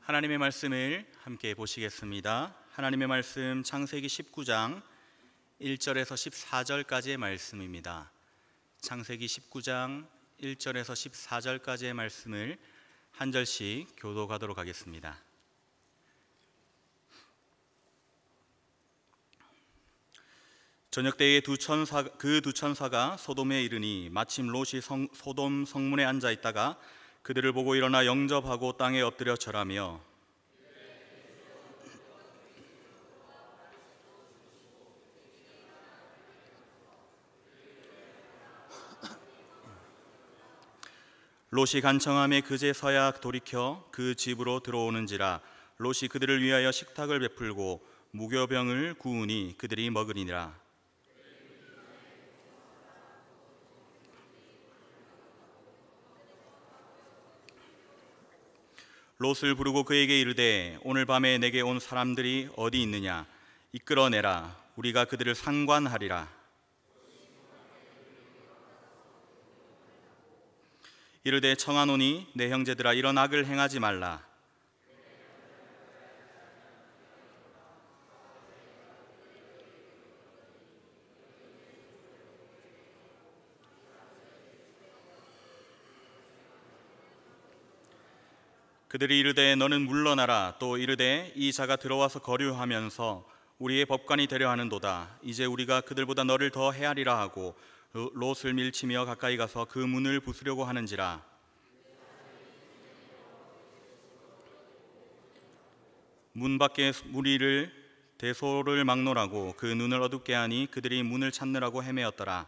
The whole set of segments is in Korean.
하나님의 말씀을 함께 보시겠습니다. 하나님의 말씀 창세기 19장 1절에서 14절까지의 말씀입니다. 창세기 19장 1절에서 14절까지의 말씀을 한 절씩 교독하도록 하겠습니다. 저녁 때에 그 두 천사가 소돔에 이르니 마침 롯이 소돔 성문에 앉아 있다가 그들을 보고 일어나 영접하고 땅에 엎드려 절하며 롯이 간청함에 그제서야 돌이켜 그 집으로 들어오는지라 롯이 그들을 위하여 식탁을 베풀고 무교병을 구우니 그들이 먹으니라. 롯을 부르고 그에게 이르되 오늘 밤에 내게 온 사람들이 어디 있느냐 이끌어내라 우리가 그들을 상관하리라. 이르되 청하노니 내 형제들아 이런 악을 행하지 말라. 그들이 이르되 너는 물러나라. 또 이르되 이 자가 들어와서 거류하면서 우리의 법관이 되려 하는도다. 이제 우리가 그들보다 너를 더 헤아리라 하고 롯을 밀치며 가까이 가서 그 문을 부수려고 하는지라. 문 밖에 무리를 대소를 막론하고 그 눈을 어둡게 하니 그들이 문을 찾느라고 헤매었더라.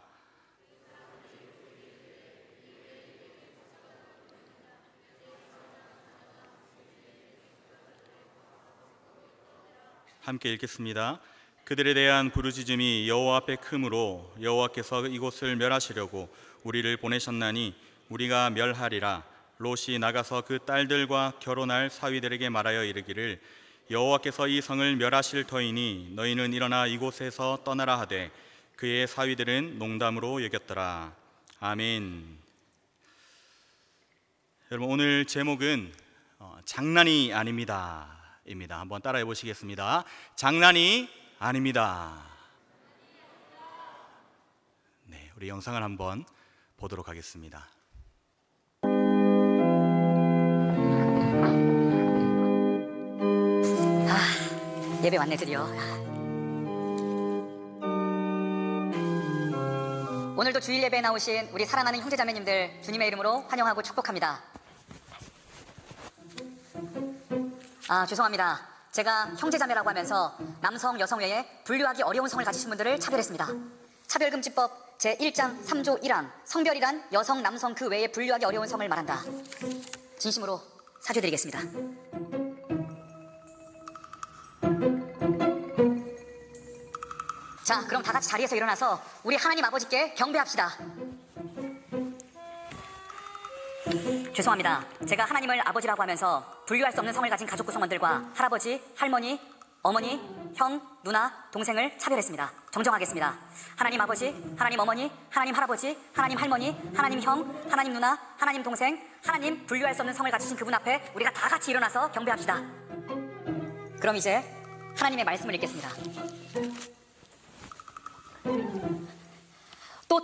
함께 읽겠습니다. 그들에 대한 부르짖음이 여호와 앞에 크므로 여호와께서 이곳을 멸하시려고 우리를 보내셨나니 우리가 멸하리라. 롯이 나가서 그 딸들과 결혼할 사위들에게 말하여 이르기를 여호와께서 이 성을 멸하실 터이니 너희는 일어나 이곳에서 떠나라 하되 그의 사위들은 농담으로 여겼더라. 아멘. 여러분, 오늘 제목은 장난이 아닙니다 입니다. 한번 따라해 보시겠습니다. 장난이 아닙니다. 네, 우리 영상을 한번 보도록 하겠습니다. 예배 왔네 드디어. 오늘도 주일 예배에 나오신 우리 사랑하는 형제자매님들 주님의 이름으로 환영하고 축복합니다. 죄송합니다. 제가 형제자매라고 하면서 남성, 여성 외에 분류하기 어려운 성을 가지신 분들을 차별했습니다. 차별금지법 제1장 3조 1항 성별이란 여성, 남성 그 외에 분류하기 어려운 성을 말한다. 진심으로 사죄드리겠습니다. 자, 그럼 다 같이 자리에서 일어나서 우리 하나님 아버지께 경배합시다. 죄송합니다. 제가 하나님을 아버지라고 하면서 분류할 수 없는 성을 가진 가족 구성원들과 할아버지, 할머니, 어머니, 형, 누나, 동생을 차별했습니다. 정정하겠습니다. 하나님 아버지, 하나님 어머니, 하나님 할아버지, 하나님 할머니, 하나님 형, 하나님 누나, 하나님 동생, 하나님 분류할 수 없는 성을 가지신 그분 앞에 우리가 다 같이 일어나서 경배합시다. 그럼 이제 하나님의 말씀을 읽겠습니다.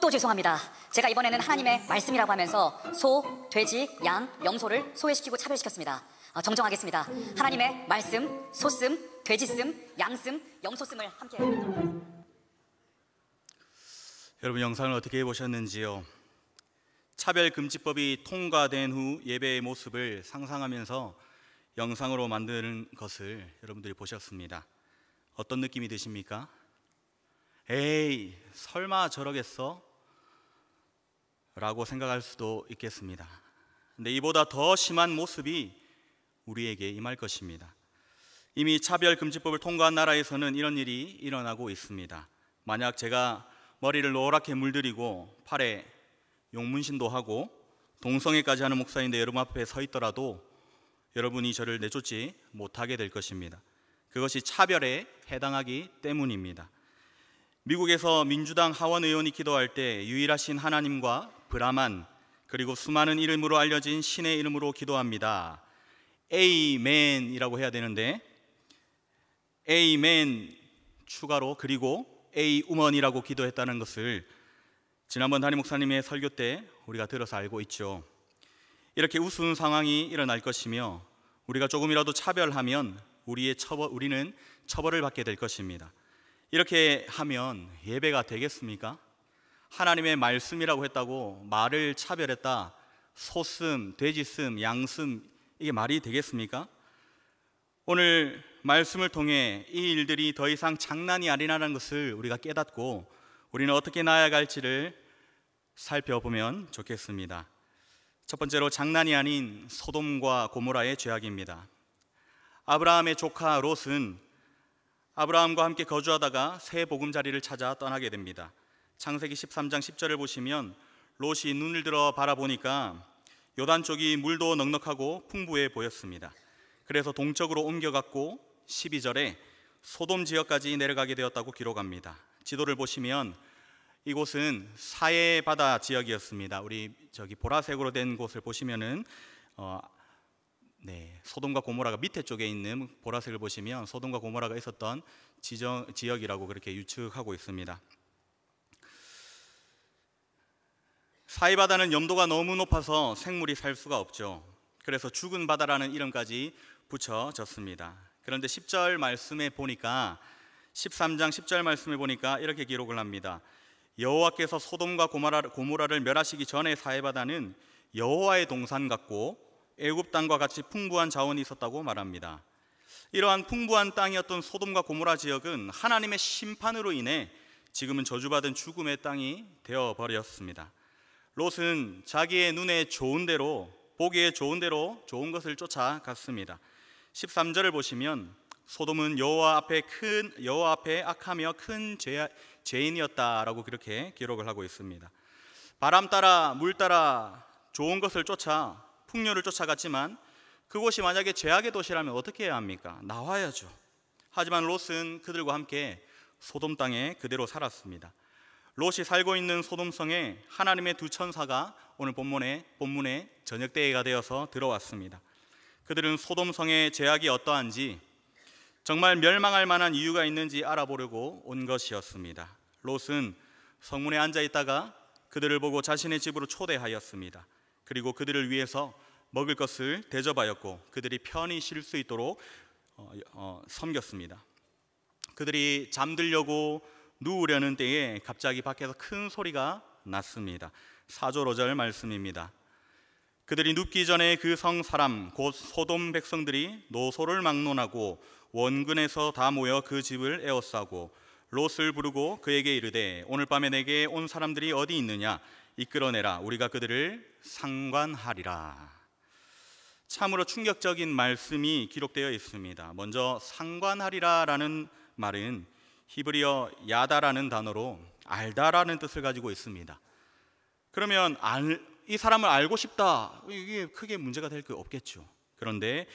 또 죄송합니다. 제가 이번에는 하나님의 말씀이라고 하면서 소, 돼지, 양, 염소를 소외시키고 차별시켰습니다. 정정하겠습니다. 하나님의 말씀, 소씀, 돼지씀, 양씀, 염소씀을 함께 하겠습니다. 여러분, 영상을 어떻게 보셨는지요? 차별금지법이 통과된 후 예배의 모습을 상상하면서 영상으로 만드는 것을 여러분들이 보셨습니다. 어떤 느낌이 드십니까? 에이, 설마 저러겠어? 라고 생각할 수도 있겠습니다. 근데 이보다 더 심한 모습이 우리에게 임할 것입니다. 이미 차별금지법을 통과한 나라에서는 이런 일이 일어나고 있습니다. 만약 제가 머리를 노랗게 물들이고 팔에 용문신도 하고 동성애까지 하는 목사인데 여러분 앞에 서 있더라도 여러분이 저를 내쫓지 못하게 될 것입니다. 그것이 차별에 해당하기 때문입니다. 미국에서 민주당 하원 의원이 기도할 때 유일하신 하나님과 브라만 그리고 수많은 이름으로 알려진 신의 이름으로 기도합니다. Amen이라고 해야 되는데 Amen 추가로 그리고 A우먼이라고 기도했다는 것을 지난번 담임 목사님의 설교 때 우리가 들어서 알고 있죠. 이렇게 우스운 상황이 일어날 것이며 우리가 조금이라도 차별하면 우리는 처벌을 받게 될 것입니다. 이렇게 하면 예배가 되겠습니까? 하나님의 말씀이라고 했다고 말을 차별했다, 소씀, 돼지씀, 양씀, 이게 말이 되겠습니까? 오늘 말씀을 통해 이 일들이 더 이상 장난이 아니라는 것을 우리가 깨닫고 우리는 어떻게 나아갈지를 살펴보면 좋겠습니다. 첫 번째로 장난이 아닌 소돔과 고모라의 죄악입니다. 아브라함의 조카 롯은 아브라함과 함께 거주하다가 새 보금자리를 찾아 떠나게 됩니다. 창세기 13장 10절을 보시면 롯이 눈을 들어 바라보니까 요단 쪽이 물도 넉넉하고 풍부해 보였습니다. 그래서 동쪽으로 옮겨갔고 12절에 소돔 지역까지 내려가게 되었다고 기록합니다. 지도를 보시면 이곳은 사해 바다 지역이었습니다. 우리 보라색으로 된 곳을 보시면은 소돔과 고모라가 밑에 쪽에 있는 보라색을 보시면 소돔과 고모라가 있었던 지역이라고 그렇게 유축하고 있습니다. 사해 바다는 염도가 너무 높아서 생물이 살 수가 없죠. 그래서 죽은 바다라는 이름까지 붙여졌습니다. 그런데 10절 말씀에 보니까 13장 10절 말씀에 보니까 이렇게 기록을 합니다. 여호와께서 소돔과 고모라를 멸하시기 전에 사해바다는 여호와의 동산 같고 애굽 땅과 같이 풍부한 자원이 있었다고 말합니다. 이러한 풍부한 땅이었던 소돔과 고모라 지역은 하나님의 심판으로 인해 지금은 저주받은 죽음의 땅이 되어버렸습니다. 롯은 자기의 눈에 좋은 대로, 보기에 좋은 대로 좋은 것을 쫓아갔습니다. 13절을 보시면 소돔은 여호와 앞에 악하며 큰 죄인이었다라고 그렇게 기록을 하고 있습니다. 바람 따라 물 따라 좋은 것을 쫓아 풍요를 쫓아갔지만 그곳이 만약에 죄악의 도시라면 어떻게 해야 합니까? 나와야죠. 하지만 롯은 그들과 함께 소돔 땅에 그대로 살았습니다. 롯이 살고 있는 소돔성에 하나님의 두 천사가 오늘 본문에 저녁 때가 되어서 들어왔습니다. 그들은 소돔성의 죄악이 어떠한지, 정말 멸망할 만한 이유가 있는지 알아보려고 온 것이었습니다. 롯은 성문에 앉아 있다가 그들을 보고 자신의 집으로 초대하였습니다. 그리고 그들을 위해서 먹을 것을 대접하였고 그들이 편히 쉴 수 있도록 섬겼습니다. 그들이 잠들려고 누우려는 때에 갑자기 밖에서 큰 소리가 났습니다. 4절 5절 말씀입니다. 그들이 눕기 전에 그 성 사람 곧 소돔 백성들이 노소를 막론하고 원근에서 다 모여 그 집을 에워싸고 롯을 부르고 그에게 이르되 오늘 밤에 내게 온 사람들이 어디 있느냐 이끌어내라 우리가 그들을 상관하리라. 참으로 충격적인 말씀이 기록되어 있습니다. 먼저 상관하리라라는 말은 히브리어 야다라는 단어로 알다라는 뜻을 가지고 있습니다. 그러면 이 사람을 알고 싶다, 이게 크게 문제가 될 거 없겠죠. 그런데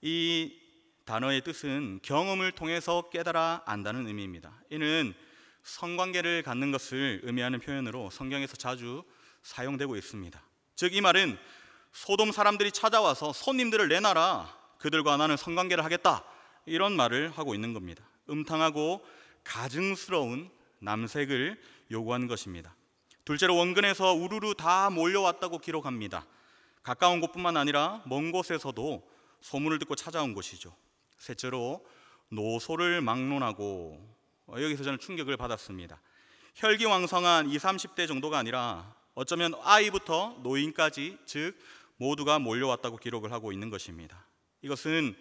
이 단어의 뜻은 경험을 통해서 깨달아 안다는 의미입니다. 이는 성관계를 갖는 것을 의미하는 표현으로 성경에서 자주 사용되고 있습니다. 즉 이 말은 소돔 사람들이 찾아와서 손님들을 내놔라, 그들과 나는 성관계를 하겠다, 이런 말을 하고 있는 겁니다. 음탕하고 가증스러운 남색을 요구한 것입니다. 둘째로 원근에서 우르르 다 몰려왔다고 기록합니다. 가까운 곳뿐만 아니라 먼 곳에서도 소문을 듣고 찾아온 것이죠. 셋째로 노소를 막론하고, 여기서 저는 충격을 받았습니다. 혈기왕성한 20, 30대 정도가 아니라 어쩌면 아이부터 노인까지, 즉 모두가 몰려왔다고 기록을 하고 있는 것입니다. 이것은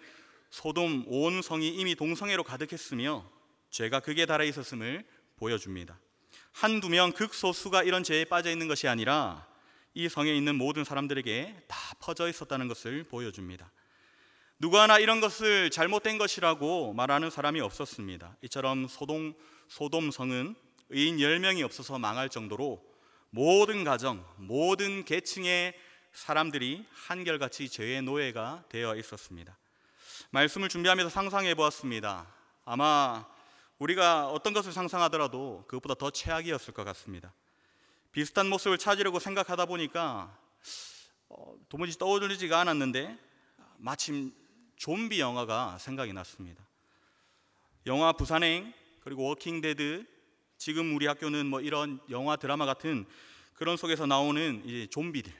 소돔 온 성이 이미 동성애로 가득했으며 죄가 극에 달해 있었음을 보여줍니다. 한두 명 극소수가 이런 죄에 빠져 있는 것이 아니라 이 성에 있는 모든 사람들에게 다 퍼져 있었다는 것을 보여줍니다. 누구 하나 이런 것을 잘못된 것이라고 말하는 사람이 없었습니다. 이처럼 소돔 성은 의인 10명이 없어서 망할 정도로 모든 가정, 모든 계층의 사람들이 한결같이 죄의 노예가 되어 있었습니다. 말씀을 준비하면서 상상해 보았습니다. 아마 우리가 어떤 것을 상상하더라도 그것보다 더 최악이었을 것 같습니다. 비슷한 모습을 찾으려고 생각하다 보니까 도무지 떠오르지가 않았는데 마침 좀비 영화가 생각이 났습니다. 영화 부산행, 그리고 워킹데드, 지금 우리 학교는 뭐 이런 영화 드라마 같은 그런 속에서 나오는 이제 좀비들,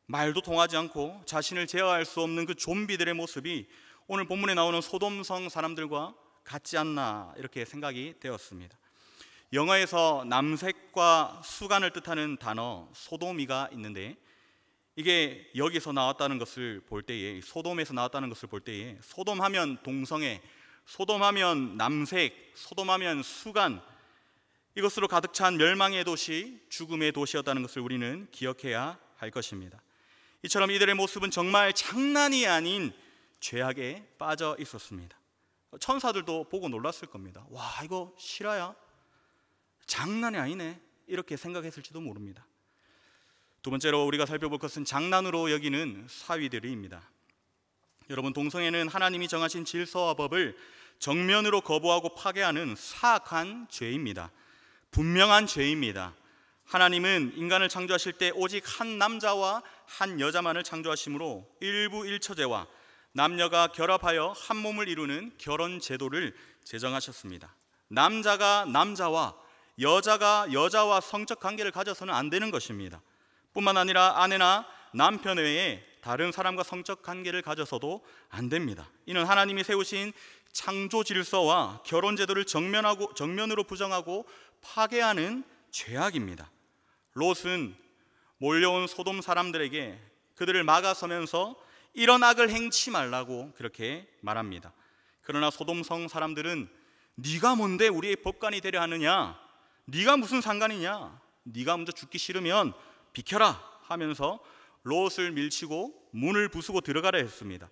말도 통하지 않고 자신을 제어할 수 없는 그 좀비들의 모습이 오늘 본문에 나오는 소돔성 사람들과 같지 않나 이렇게 생각이 되었습니다. 영어에서 남색과 수간을 뜻하는 단어 소도미가 있는데, 이게 여기서 나왔다는 것을 볼 때에, 소돔에서 나왔다는 것을 볼 때에, 소돔하면 동성애, 소돔하면 남색, 소돔하면 수간, 이것으로 가득 찬 멸망의 도시, 죽음의 도시였다는 것을 우리는 기억해야 할 것입니다. 이처럼 이들의 모습은 정말 장난이 아닌 죄악에 빠져 있었습니다. 천사들도 보고 놀랐을 겁니다. 와, 이거 실화야? 장난이 아니네, 이렇게 생각했을지도 모릅니다. 두 번째로 우리가 살펴볼 것은 장난으로 여기는 사위들입니다. 여러분, 동성애는 하나님이 정하신 질서와 법을 정면으로 거부하고 파괴하는 사악한 죄입니다. 분명한 죄입니다. 하나님은 인간을 창조하실 때 오직 한 남자와 한 여자만을 창조하심으로 일부일처제와 남녀가 결합하여 한 몸을 이루는 결혼 제도를 제정하셨습니다. 남자가 남자와 여자가 여자와 성적 관계를 가져서는 안 되는 것입니다. 뿐만 아니라 아내나 남편 외에 다른 사람과 성적 관계를 가져서도 안 됩니다. 이는 하나님이 세우신 창조 질서와 결혼 제도를 정면으로 부정하고 파괴하는 죄악입니다. 롯은 몰려온 소돔 사람들에게 그들을 막아서면서 이런 악을 행치 말라고 그렇게 말합니다. 그러나 소돔성 사람들은 네가 뭔데 우리의 법관이 되려 하느냐, 네가 무슨 상관이냐, 네가 먼저 죽기 싫으면 비켜라 하면서 롯을 밀치고 문을 부수고 들어가려 했습니다.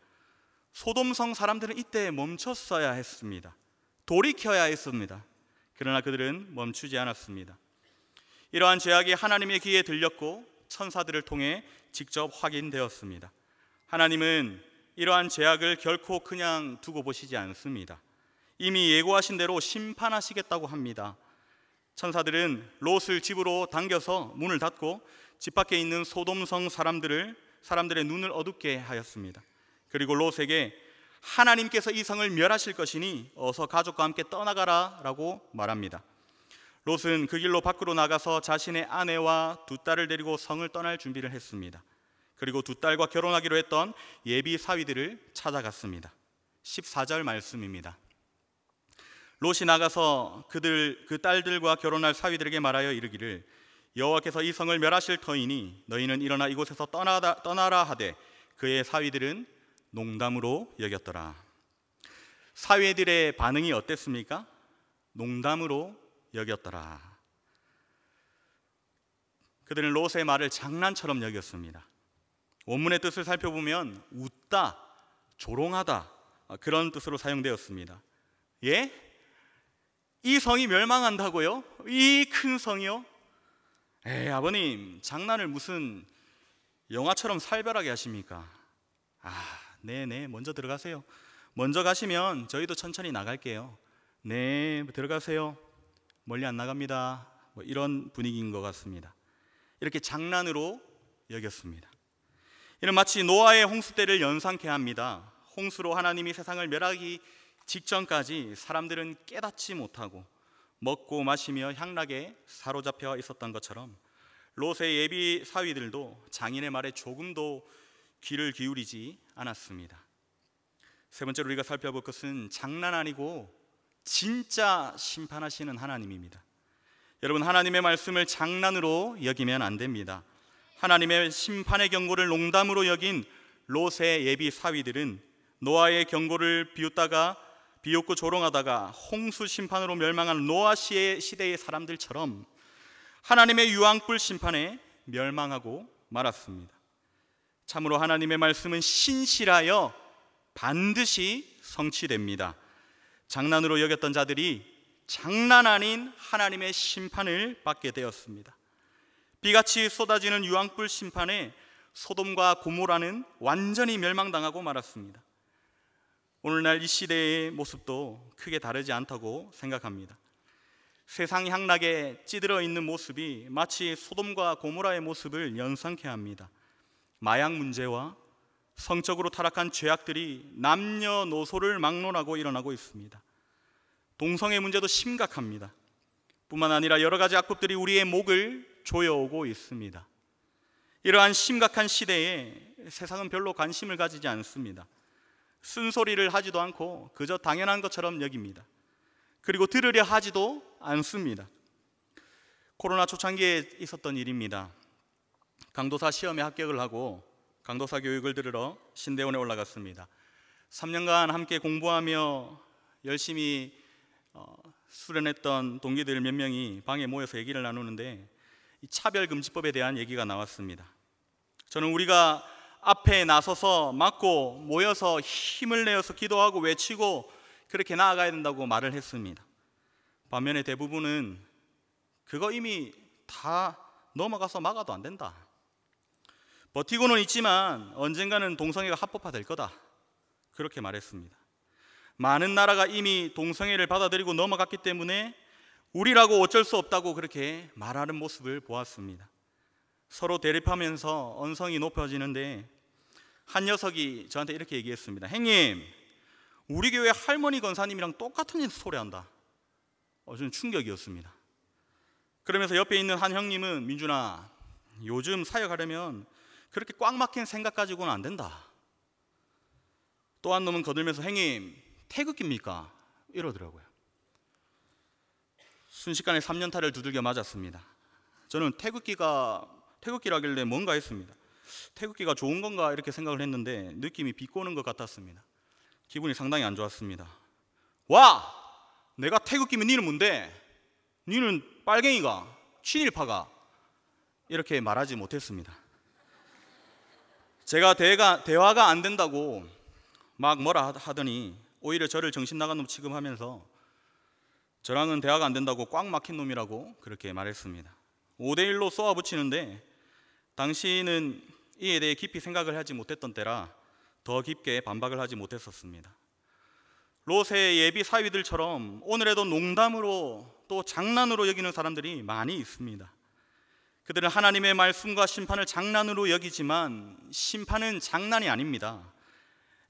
소돔성 사람들은 이때 멈췄어야 했습니다. 돌이켜야 했습니다. 그러나 그들은 멈추지 않았습니다. 이러한 죄악이 하나님의 귀에 들렸고 천사들을 통해 직접 확인되었습니다. 하나님은 이러한 죄악을 결코 그냥 두고 보시지 않습니다. 이미 예고하신 대로 심판하시겠다고 합니다. 천사들은 롯을 집으로 당겨서 문을 닫고 집 밖에 있는 소돔성 사람들의 눈을 어둡게 하였습니다. 그리고 롯에게 하나님께서 이 성을 멸하실 것이니 어서 가족과 함께 떠나가라 라고 말합니다. 롯은 그 길로 밖으로 나가서 자신의 아내와 두 딸을 데리고 성을 떠날 준비를 했습니다. 그리고 두 딸과 결혼하기로 했던 예비 사위들을 찾아갔습니다. 14절 말씀입니다. 롯이 나가서 그 딸들과 결혼할 사위들에게 말하여 이르기를 여호와께서 이 성을 멸하실 터이니 너희는 일어나 이곳에서 떠나라 하되 그의 사위들은 농담으로 여겼더라. 사위들의 반응이 어땠습니까? 농담으로 여겼더라. 그들은 롯의 말을 장난처럼 여겼습니다. 원문의 뜻을 살펴보면 웃다, 조롱하다, 그런 뜻으로 사용되었습니다. 예? 이 성이 멸망한다고요? 이 큰 성이요? 에이, 아버님, 장난을 무슨 영화처럼 살벌하게 하십니까? 네네, 먼저 들어가세요. 먼저 가시면 저희도 천천히 나갈게요. 네, 들어가세요. 멀리 안 나갑니다. 뭐 이런 분위기인 것 같습니다. 이렇게 장난으로 여겼습니다. 이는 마치 노아의 홍수 때를 연상케 합니다. 홍수로 하나님이 세상을 멸하기 직전까지 사람들은 깨닫지 못하고 먹고 마시며 향락에 사로잡혀 있었던 것처럼 롯의 예비 사위들도 장인의 말에 조금도 귀를 기울이지 않았습니다. 세 번째로 우리가 살펴볼 것은 장난 아니고 진짜 심판하시는 하나님입니다. 여러분, 하나님의 말씀을 장난으로 여기면 안 됩니다. 하나님의 심판의 경고를 농담으로 여긴 롯의 예비 사위들은 노아의 경고를 비웃고 조롱하다가 홍수 심판으로 멸망한 노아 시대의 사람들처럼 하나님의 유황불 심판에 멸망하고 말았습니다. 참으로 하나님의 말씀은 신실하여 반드시 성취됩니다. 장난으로 여겼던 자들이 장난 아닌 하나님의 심판을 받게 되었습니다. 비같이 쏟아지는 유황불 심판에 소돔과 고모라는 완전히 멸망당하고 말았습니다. 오늘날 이 시대의 모습도 크게 다르지 않다고 생각합니다. 세상 향락에 찌들어 있는 모습이 마치 소돔과 고모라의 모습을 연상케 합니다. 마약 문제와 성적으로 타락한 죄악들이 남녀노소를 막론하고 일어나고 있습니다. 동성애 문제도 심각합니다. 뿐만 아니라 여러 가지 악법들이 우리의 목을 조여오고 있습니다. 이러한 심각한 시대에 세상은 별로 관심을 가지지 않습니다. 쓴소리를 하지도 않고 그저 당연한 것처럼 여깁니다. 그리고 들으려 하지도 않습니다. 코로나 초창기에 있었던 일입니다. 강도사 시험에 합격을 하고 강도사 교육을 들으러 신대원에 올라갔습니다. 3년간 함께 공부하며 열심히 수련했던 동기들 몇 명이 방에 모여서 얘기를 나누는데 이 차별금지법에 대한 얘기가 나왔습니다. 저는 우리가 앞에 나서서 막고 모여서 힘을 내어서 기도하고 외치고 그렇게 나아가야 된다고 말을 했습니다. 반면에 대부분은 그거 이미 다 넘어가서 막아도 안 된다. 버티고는 있지만 언젠가는 동성애가 합법화될 거다. 그렇게 말했습니다. 많은 나라가 이미 동성애를 받아들이고 넘어갔기 때문에 우리라고 어쩔 수 없다고 그렇게 말하는 모습을 보았습니다. 서로 대립하면서 언성이 높아지는데 한 녀석이 저한테 이렇게 얘기했습니다. 형님, 우리 교회 할머니 권사님이랑 똑같은 소리 한다. 저는 충격이었습니다. 그러면서 옆에 있는 한 형님은 민준아, 요즘 사역하려면 그렇게 꽉 막힌 생각 가지고는 안 된다. 또 한 놈은 거들면서 형님, 태극기입니까? 이러더라고요. 순식간에 3년타를 두들겨 맞았습니다. 저는 태극기라길래 뭔가 했습니다. 태극기가 좋은 건가 이렇게 생각을 했는데 느낌이 비꼬는 것 같았습니다. 기분이 상당히 안 좋았습니다. 와! 내가 태극기면 니는 뭔데? 니는 빨갱이가? 친일파가? 이렇게 말하지 못했습니다. 제가 대화가 안 된다고 막 뭐라 하더니 오히려 저를 정신 나간 놈 취급하면서 저랑은 대화가 안 된다고 꽉 막힌 놈이라고 그렇게 말했습니다. 5대1로 쏘아붙이는데 당시는 이에 대해 깊이 생각을 하지 못했던 때라 더 깊게 반박을 하지 못했었습니다. 롯의 예비 사위들처럼 오늘에도 농담으로 또 장난으로 여기는 사람들이 많이 있습니다. 그들은 하나님의 말씀과 심판을 장난으로 여기지만 심판은 장난이 아닙니다.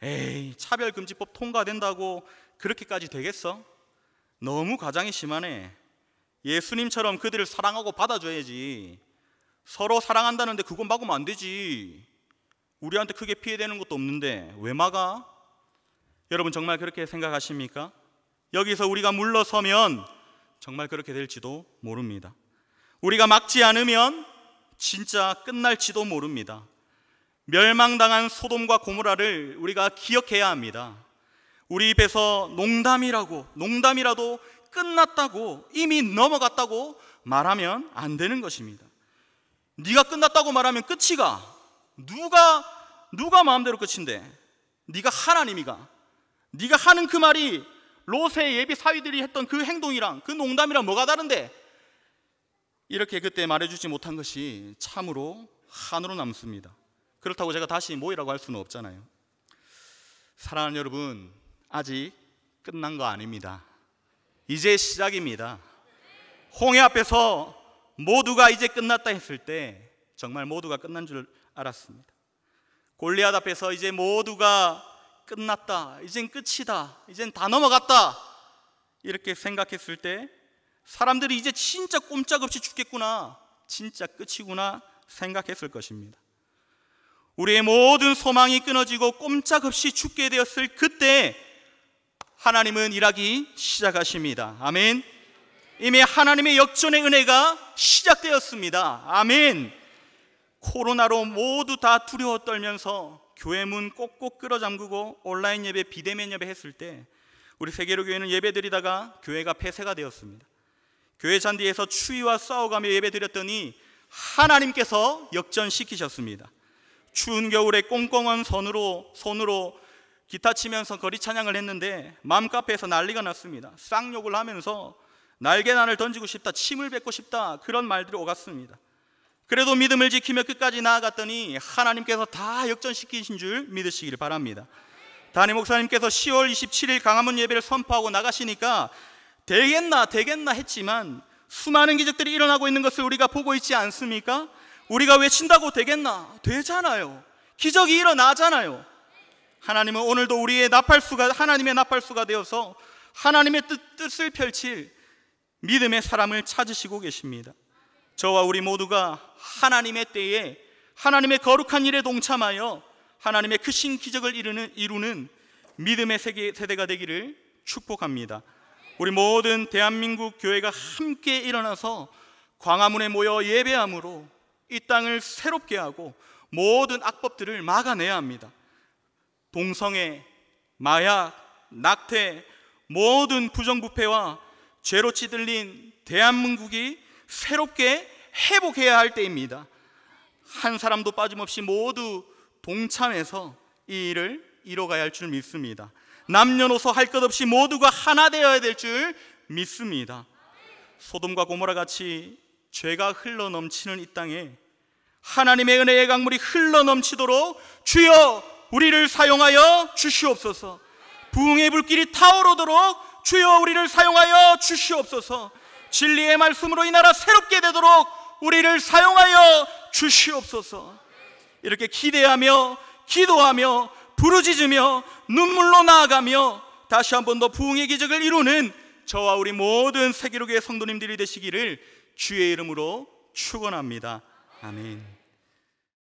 에이, 차별금지법 통과된다고 그렇게까지 되겠어? 너무 과장이 심하네. 예수님처럼 그들을 사랑하고 받아줘야지. 서로 사랑한다는데 그건 막으면 안 되지. 우리한테 크게 피해되는 것도 없는데 왜 막아? 여러분 정말 그렇게 생각하십니까? 여기서 우리가 물러서면 정말 그렇게 될지도 모릅니다. 우리가 막지 않으면 진짜 끝날지도 모릅니다. 멸망당한 소돔과 고모라를 우리가 기억해야 합니다. 우리 입에서 농담이라도 끝났다고, 이미 넘어갔다고 말하면 안 되는 것입니다. 네가 끝났다고 말하면 끝이가 누가 마음대로 끝인데? 네가 하나님이가? 네가 하는 그 말이 롯의 예비 사위들이 했던 그 행동이랑 그 농담이랑 뭐가 다른데? 이렇게 그때 말해주지 못한 것이 참으로 한으로 남습니다. 그렇다고 제가 다시 모이라고 할 수는 없잖아요. 사랑하는 여러분, 아직 끝난 거 아닙니다. 이제 시작입니다. 홍해 앞에서 모두가 이제 끝났다 했을 때 정말 모두가 끝난 줄 알았습니다. 골리앗 앞에서 이제 모두가 끝났다, 이젠 끝이다, 이젠 다 넘어갔다 이렇게 생각했을 때 사람들이 이제 진짜 꼼짝없이 죽겠구나, 진짜 끝이구나 생각했을 것입니다. 우리의 모든 소망이 끊어지고 꼼짝없이 죽게 되었을 그때 하나님은 일하기 시작하십니다. 아멘. 이미 하나님의 역전의 은혜가 시작되었습니다. 아멘. 코로나로 모두 다 두려워 떨면서 교회 문 꼭꼭 끌어잠그고 온라인 예배, 비대면 예배 했을 때 우리 세계로 교회는 예배 드리다가 교회가 폐쇄가 되었습니다. 교회 잔디에서 추위와 싸워가며 예배 드렸더니 하나님께서 역전시키셨습니다. 추운 겨울에 꽁꽁한 손으로 기타 치면서 거리 찬양을 했는데 맘카페에서 난리가 났습니다. 쌍욕을 하면서 날개난을 던지고 싶다, 침을 뱉고 싶다, 그런 말들이 오갔습니다. 그래도 믿음을 지키며 끝까지 나아갔더니 하나님께서 다 역전시키신 줄 믿으시길 바랍니다. 담임 목사님께서 10월 27일 강화문 예배를 선포하고 나가시니까 되겠나 했지만 수많은 기적들이 일어나고 있는 것을 우리가 보고 있지 않습니까? 우리가 외친다고 되겠나? 되잖아요. 기적이 일어나잖아요. 하나님은 오늘도 우리의 하나님의 나팔수가 되어서 하나님의 뜻을 펼칠 믿음의 사람을 찾으시고 계십니다. 저와 우리 모두가 하나님의 때에 하나님의 거룩한 일에 동참하여 하나님의 크신 기적을 이루는 믿음의 세대가 되기를 축복합니다. 우리 모든 대한민국 교회가 함께 일어나서 광화문에 모여 예배함으로 이 땅을 새롭게 하고 모든 악법들을 막아내야 합니다. 동성애, 마약, 낙태, 모든 부정부패와 죄로 찌들린 대한민국이 새롭게 회복해야 할 때입니다. 한 사람도 빠짐없이 모두 동참해서 이 일을 이뤄가야 할 줄 믿습니다. 남녀노소 할 것 없이 모두가 하나 되어야 될 줄 믿습니다. 소돔과 고모라 같이 죄가 흘러넘치는 이 땅에 하나님의 은혜의 강물이 흘러넘치도록 주여 우리를 사용하여 주시옵소서. 부흥의 불길이 타오르도록 주여 우리를 사용하여 주시옵소서. 진리의 말씀으로 이 나라 새롭게 되도록 우리를 사용하여 주시옵소서. 이렇게 기대하며 기도하며 부르짖으며 눈물로 나아가며 다시 한 번 더 부흥의 기적을 이루는 저와 우리 모든 세계로교회 성도님들이 되시기를 주의 이름으로 축원합니다. 아멘.